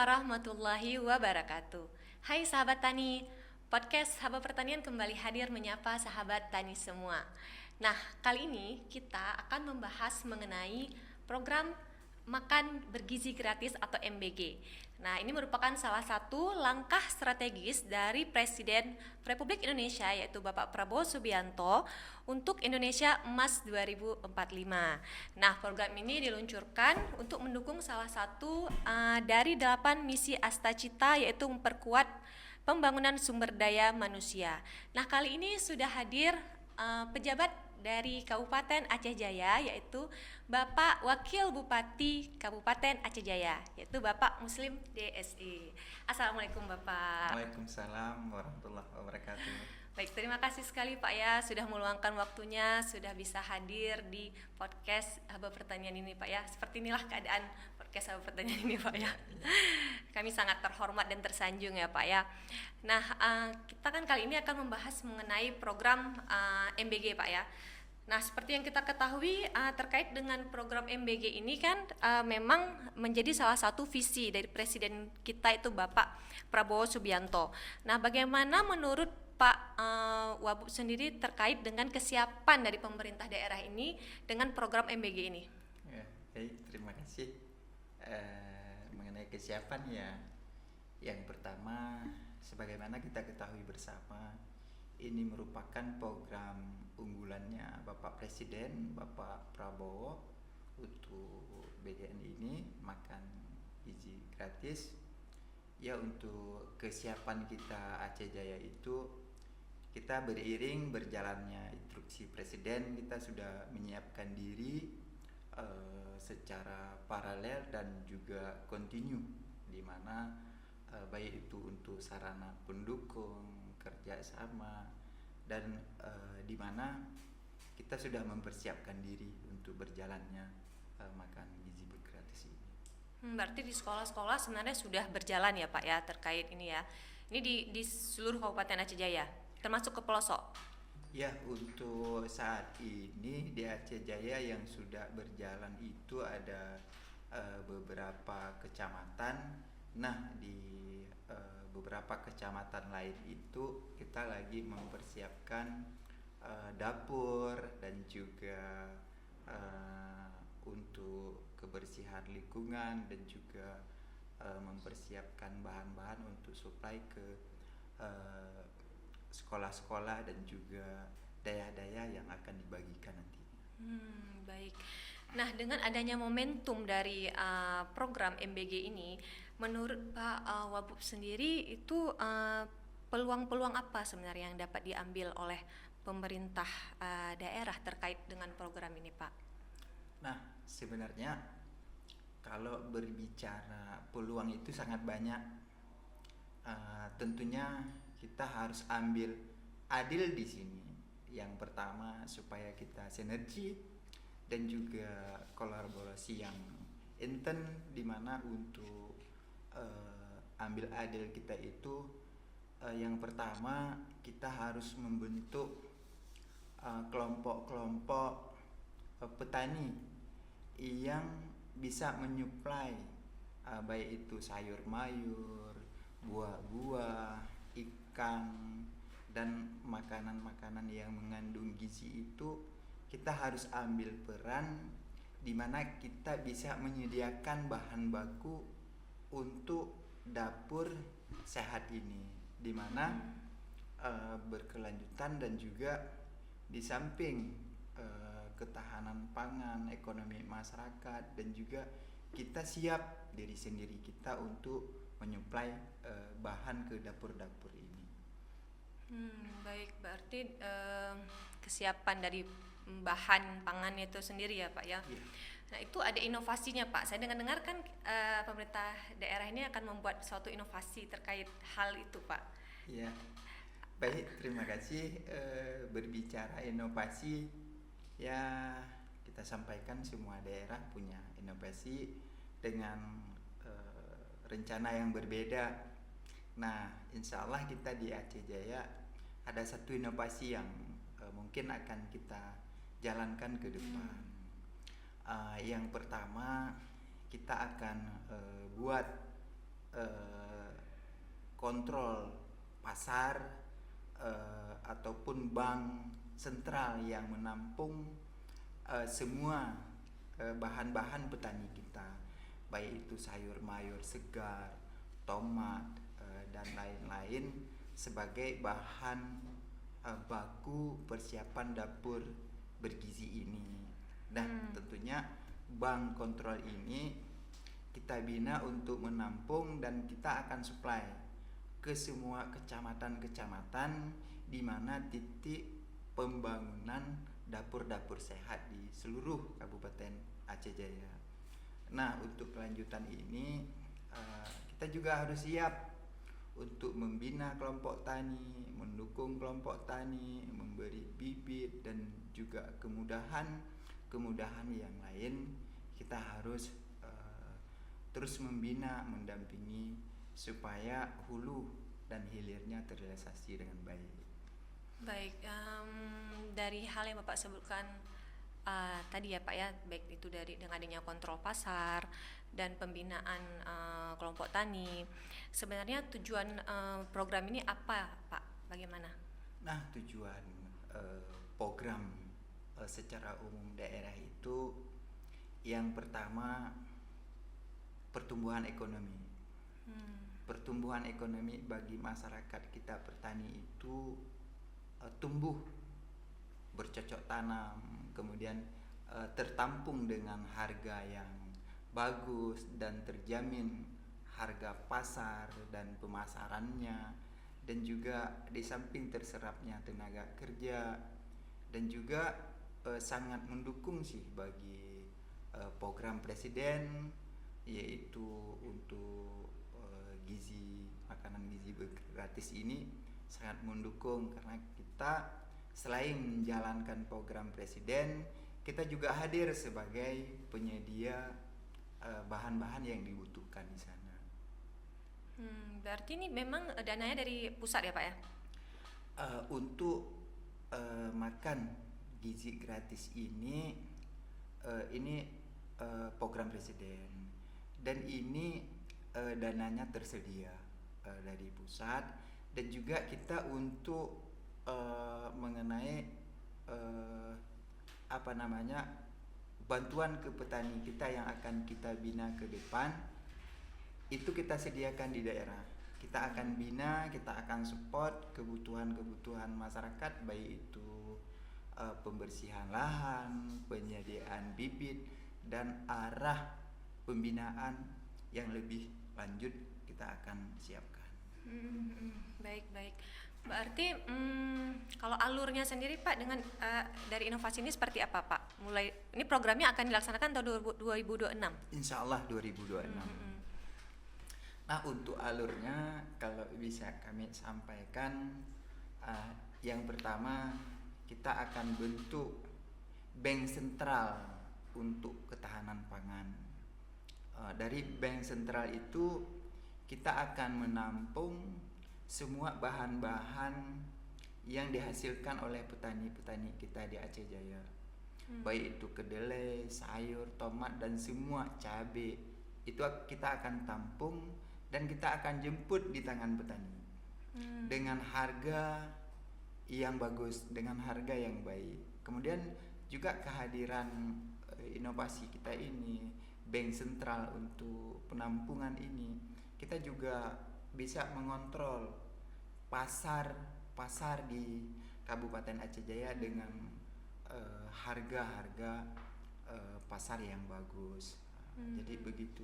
warahmatullahi wabarakatuh. Hai sahabat tani, podcast Sahabat Pertanian kembali hadir menyapa sahabat tani semua. Nah, kali ini kita akan membahas mengenai program Makan Bergizi Gratis atau MBG. Nah, ini merupakan salah satu langkah strategis dari Presiden Republik Indonesia yaitu Bapak Prabowo Subianto untuk Indonesia Emas 2045. Nah, program ini diluncurkan untuk mendukung salah satu dari 8 misi Astacita yaitu memperkuat pembangunan sumber daya manusia. Nah, kali ini sudah hadir pejabat dari Kabupaten Aceh Jaya yaitu Bapak Wakil Bupati Kabupaten Aceh Jaya yaitu Bapak Muslim DSI. Assalamualaikum Bapak. Waalaikumsalam warahmatullahi wabarakatuh. Baik, terima kasih sekali Pak ya sudah meluangkan waktunya, sudah bisa hadir di podcast Sahabat Pertanian ini Pak ya. Seperti inilah keadaan podcast Sahabat Pertanian ini Pak ya. Kami sangat terhormat dan tersanjung ya Pak ya. Nah, kita kan kali ini akan membahas mengenai program MBG Pak ya. Nah, seperti yang kita ketahui terkait dengan program MBG ini kan memang menjadi salah satu visi dari Presiden kita itu Bapak Prabowo Subianto. Nah, bagaimana menurut Pak Wabub sendiri terkait dengan kesiapan dari pemerintah daerah ini dengan program MBG ini? Ya, baik, terima kasih. Mengenai kesiapan ya, yang pertama, sebagaimana kita ketahui bersama, ini merupakan program unggulannya Bapak Presiden, Bapak Prabowo untuk BGN ini, makan gizi gratis. Ya, untuk kesiapan kita Aceh Jaya itu, kita beriring berjalannya instruksi Presiden, kita sudah menyiapkan diri secara paralel dan juga kontinu, di mana baik itu untuk sarana pendukung, kerjasama, dan di mana kita sudah mempersiapkan diri untuk berjalannya makan gizi gratis ini. Berarti di sekolah-sekolah sebenarnya sudah berjalan ya Pak ya terkait ini ya. Ini di seluruh Kabupaten Aceh Jaya, termasuk ke pelosok. Ya, untuk saat ini di Aceh Jaya yang sudah berjalan itu ada beberapa kecamatan. Nah, di beberapa kecamatan lain itu kita lagi mempersiapkan dapur dan juga untuk kebersihan lingkungan dan juga mempersiapkan bahan-bahan untuk supply ke sekolah-sekolah dan juga daerah-daerah yang akan dibagikan nantinya. Baik. Nah, dengan adanya momentum dari program MBG ini, menurut Pak Wabub sendiri itu peluang-peluang apa sebenarnya yang dapat diambil oleh pemerintah daerah terkait dengan program ini, Pak? Nah, sebenarnya kalau berbicara peluang itu sangat banyak. Tentunya kita harus ambil adil di sini. Yang pertama, supaya kita sinergi dan juga kolaborasi yang intent, di mana untuk ambil adil kita itu yang pertama kita harus membentuk kelompok-kelompok petani yang bisa menyuplai baik itu sayur mayur, buah-buah, ikan, dan makanan-makanan yang mengandung gizi itu. Kita harus ambil peran di mana kita bisa menyediakan bahan baku untuk dapur sehat ini, di mana berkelanjutan dan juga di samping ketahanan pangan, ekonomi masyarakat, dan juga kita siap diri sendiri kita untuk menyuplai bahan ke dapur-dapur ini. Baik, berarti kesiapan dari bahan pangan itu sendiri ya Pak ya. Yeah. Nah, itu ada inovasinya Pak. Saya dengar kan pemerintah daerah ini akan membuat suatu inovasi terkait hal itu Pak. Ya, baik, terima kasih. Berbicara inovasi, ya kita sampaikan semua daerah punya inovasi dengan rencana yang berbeda. Nah, insya Allah kita di Aceh Jaya ada satu inovasi yang mungkin akan kita jalankan ke depan. Yang pertama, kita akan buat eh, kontrol pasar ataupun bank sentral yang menampung semua bahan-bahan petani kita, baik itu sayur mayur segar, tomat dan lain-lain sebagai bahan baku persiapan dapur bergizi ini. Dan tentunya bank kontrol ini kita bina untuk menampung dan kita akan supply ke semua kecamatan-kecamatan di mana titik pembangunan dapur-dapur sehat di seluruh Kabupaten Aceh Jaya. Nah, untuk kelanjutan ini kita juga harus siap untuk membina kelompok tani, mendukung kelompok tani, memberi bibit dan juga kemudahan yang lain. Kita harus terus membina, mendampingi supaya hulu dan hilirnya terrealisasi dengan baik. Baik, dari hal yang Bapak sebutkan tadi ya Pak ya, baik itu dari dengan adanya kontrol pasar dan pembinaan kelompok tani, sebenarnya tujuan program ini apa Pak? Bagaimana? Nah, tujuan program secara umum daerah itu yang pertama pertumbuhan ekonomi. Pertumbuhan ekonomi bagi masyarakat kita petani itu tumbuh bercocok tanam, kemudian tertampung dengan harga yang bagus dan terjamin harga pasar dan pemasarannya, dan juga di samping terserapnya tenaga kerja, dan juga sangat mendukung sih bagi program presiden, yaitu untuk makanan gizi gratis ini sangat mendukung, karena kita selain menjalankan program presiden, kita juga hadir sebagai penyedia bahan-bahan yang dibutuhkan di sana. Berarti ini memang dananya dari pusat ya Pak ya? Untuk makan gizi gratis ini program presiden, dan ini dananya tersedia dari pusat, dan juga kita untuk mengenai bantuan ke petani kita yang akan kita bina ke depan, itu kita sediakan di daerah. Kita akan bina, kita akan support kebutuhan masyarakat, baik itu pembersihan lahan, penyediaan bibit, dan arah pembinaan yang lebih lanjut kita akan siapkan. Baik. Berarti kalau alurnya sendiri Pak dengan dari inovasi ini seperti apa Pak? Ini programnya akan dilaksanakan tahun 2026? Insya Allah 2026. Nah, untuk alurnya kalau bisa kami sampaikan, yang pertama kita akan bentuk bank sentral untuk ketahanan pangan. Dari bank sentral itu kita akan menampung semua bahan-bahan yang dihasilkan oleh petani-petani kita di Aceh Jaya, baik itu kedelai, sayur, tomat, dan semua cabai, itu kita akan tampung dan kita akan jemput di tangan petani dengan harga yang bagus, dengan harga yang baik. Kemudian juga kehadiran inovasi kita ini, bank sentral untuk penampungan ini, kita juga bisa mengontrol pasar di Kabupaten Aceh Jaya dengan harga-harga pasar yang bagus. Jadi begitu.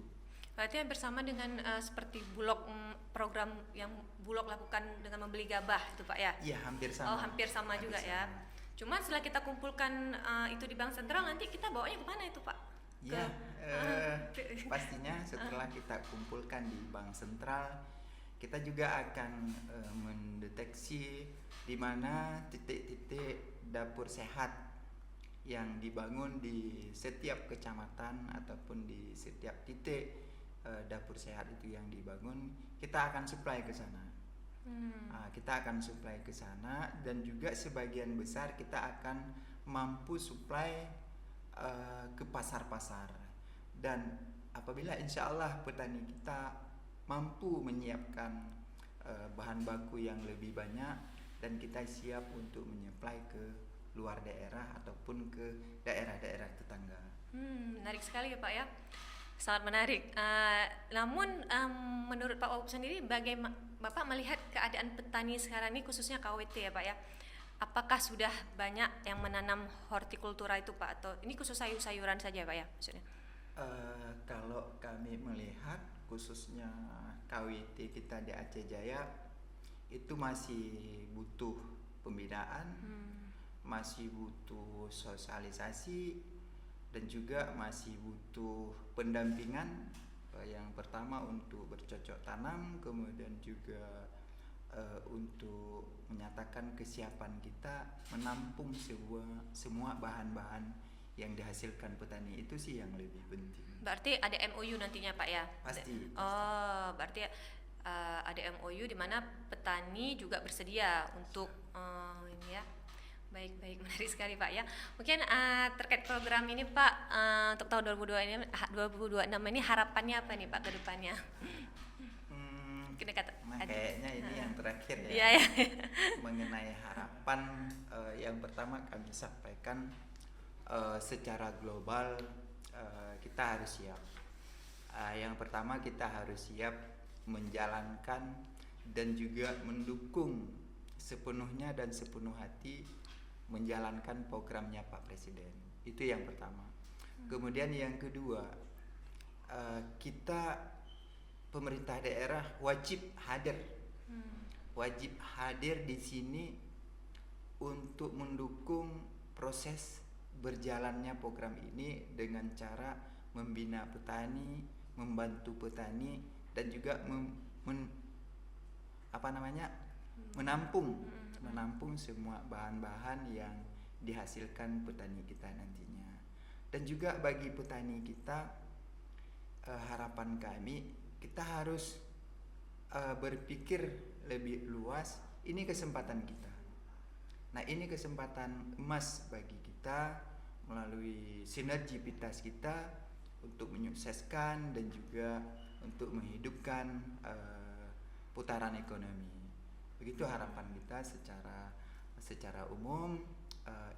Berarti hampir sama dengan seperti Bulog, program yang Bulog lakukan dengan membeli gabah itu Pak ya? Iya, hampir sama. Oh, hampir sama juga ya. Cuma setelah kita kumpulkan itu di bank sentral, nanti kita bawanya kemana itu Pak? Ya, pastinya setelah kita kumpulkan di bank sentral, kita juga akan mendeteksi di mana titik-titik dapur sehat yang dibangun di setiap kecamatan ataupun di setiap titik dapur sehat itu yang dibangun, kita akan supply ke sana. Kita akan supply ke sana, dan juga sebagian besar kita akan mampu supply ke pasar-pasar. Dan apabila insya Allah petani kita mampu menyiapkan bahan baku yang lebih banyak, dan kita siap untuk menyuplai ke luar daerah ataupun ke daerah-daerah tetangga. Menarik sekali ya Pak ya, sangat menarik. Namun menurut Pak Wagub sendiri, bagaimana Bapak melihat keadaan petani sekarang ini, khususnya KWT ya Pak ya? Apakah sudah banyak yang menanam hortikultura itu Pak, atau ini khusus sayur-sayuran saja Pak ya maksudnya? Kalau kami melihat khususnya KWT kita di Aceh Jaya itu masih butuh pembinaan, masih butuh sosialisasi, dan juga masih butuh pendampingan. Yang pertama untuk bercocok tanam, kemudian juga untuk menyatakan kesiapan kita menampung semua bahan-bahan yang dihasilkan petani. Itu sih yang lebih penting. Berarti ada MOU nantinya Pak ya? Pasti. Oh, berarti ada MOU di mana petani juga bersedia untuk ini ya. Baik, menarik sekali Pak ya. Mungkin terkait program ini Pak, untuk tahun 2026 ini harapannya apa nih Pak ke depannya? Kayaknya ini yang terakhir ya. Iya. Mengenai harapan, yang pertama kami sampaikan secara global kita harus siap. Yang pertama kita harus siap menjalankan dan juga mendukung sepenuhnya dan sepenuh hati menjalankan programnya Pak Presiden. Itu yang pertama. Kemudian yang kedua, kita pemerintah daerah wajib hadir. Wajib hadir di sini untuk mendukung proses berjalannya program ini dengan cara membina petani, membantu petani, dan juga menampung semua bahan-bahan yang dihasilkan petani kita nantinya. Dan juga bagi petani kita, harapan kami, kita harus berpikir lebih luas. Ini kesempatan kita. Nah, ini kesempatan emas bagi kita melalui sinergitas kita untuk menyukseskan dan juga untuk menghidupkan putaran ekonomi. Begitu harapan kita secara umum.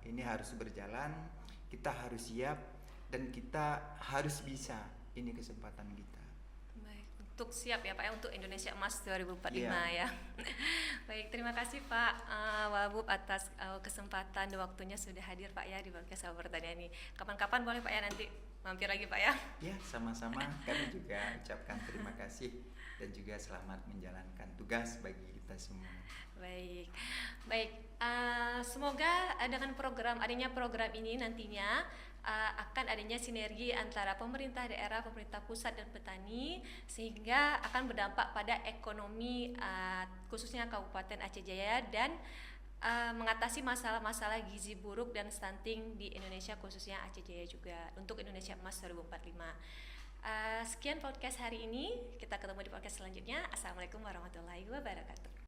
Ini harus berjalan, kita harus siap, dan kita harus bisa. Ini kesempatan kita. Baik, untuk siap ya Pak ya, untuk Indonesia Emas 2045 ya. Baik, terima kasih Pak Wagub atas kesempatan dan waktunya sudah hadir Pak ya di podcast Sabah Pertanian ini. Kapan-kapan boleh Pak ya nanti mampir lagi Pak ya. Ya, sama-sama. Kami juga ucapkan terima kasih dan juga selamat menjalankan tugas bagi kita semua. Baik. Semoga dengan adanya program ini nantinya akan adanya sinergi antara pemerintah daerah, pemerintah pusat, dan petani, sehingga akan berdampak pada ekonomi khususnya Kabupaten Aceh Jaya, dan mengatasi masalah-masalah gizi buruk dan stunting di Indonesia, khususnya Aceh Jaya juga, untuk Indonesia Emas 2045. Sekian podcast hari ini, kita ketemu di podcast selanjutnya. Assalamualaikum warahmatullahi wabarakatuh.